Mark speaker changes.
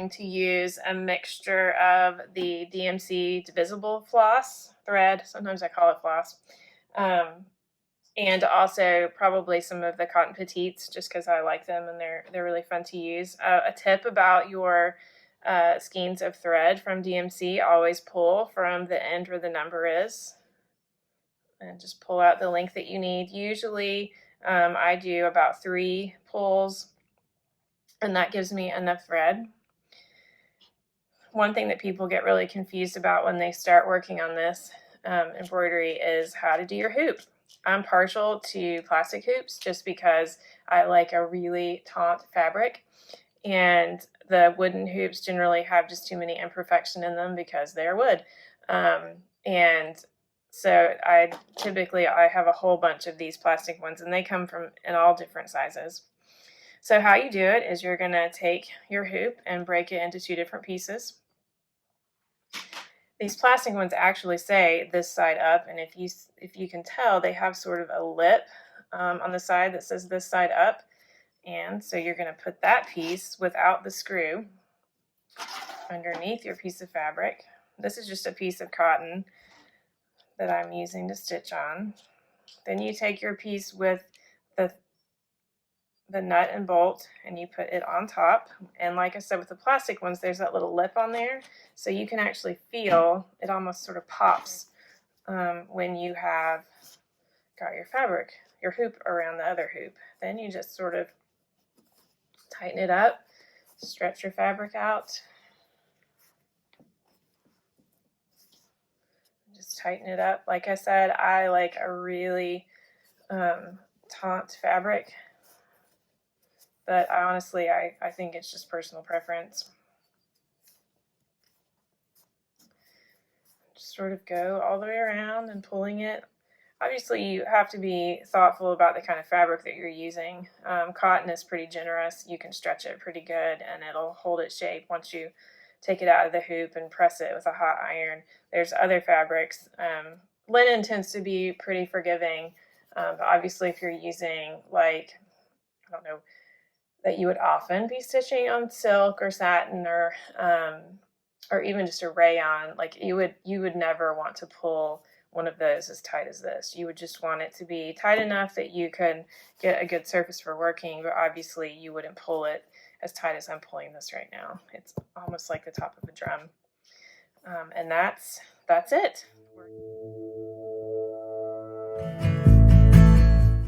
Speaker 1: going to use a mixture of the DMC divisible floss thread. Sometimes I call it floss. And also probably some of the cotton petites, just because I like them and they're really fun to use. A tip about your skeins of thread from DMC: always pull from the end where the number is, and just pull out the length that you need. Usually, I do about 3 pulls, and that gives me enough thread. One thing that people get really confused about when they start working on this embroidery is how to do your hoop. I'm partial to plastic hoops just because I like a really taut fabric, and the wooden hoops generally have just too many imperfection in them because they're wood. And so I have a whole bunch of these plastic ones, and they come in all different sizes. So how you do it is you're going to take your hoop and break it into 2 different pieces. These plastic ones actually say this side up, and if you can tell, they have sort of a lip on the side that says this side up. And so you're going to put that piece without the screw underneath your piece of fabric. This is just a piece of cotton that I'm using to stitch on. Then you take your piece with the nut and bolt and you put it on top. And like I said, with the plastic ones, there's that little lip on there, so you can actually feel it almost sort of pops when you have got your hoop around the other hoop. Then you just sort of tighten it up, stretch your fabric out, just tighten it up. Like I said, I like a really taut fabric, but honestly, I think it's just personal preference. Just sort of go all the way around and pulling it. Obviously, you have to be thoughtful about the kind of fabric that you're using. Cotton is pretty generous. You can stretch it pretty good, and it'll hold its shape once you take it out of the hoop and press it with a hot iron. There's other fabrics. Linen tends to be pretty forgiving, but obviously if you're using, like, I don't know, that you would often be stitching on silk or satin or even just a rayon, like you would never want to pull one of those as tight as this. You would just want it to be tight enough that you can get a good surface for working, but obviously you wouldn't pull it as tight as I'm pulling this right now. It's almost like the top of a drum. And that's it.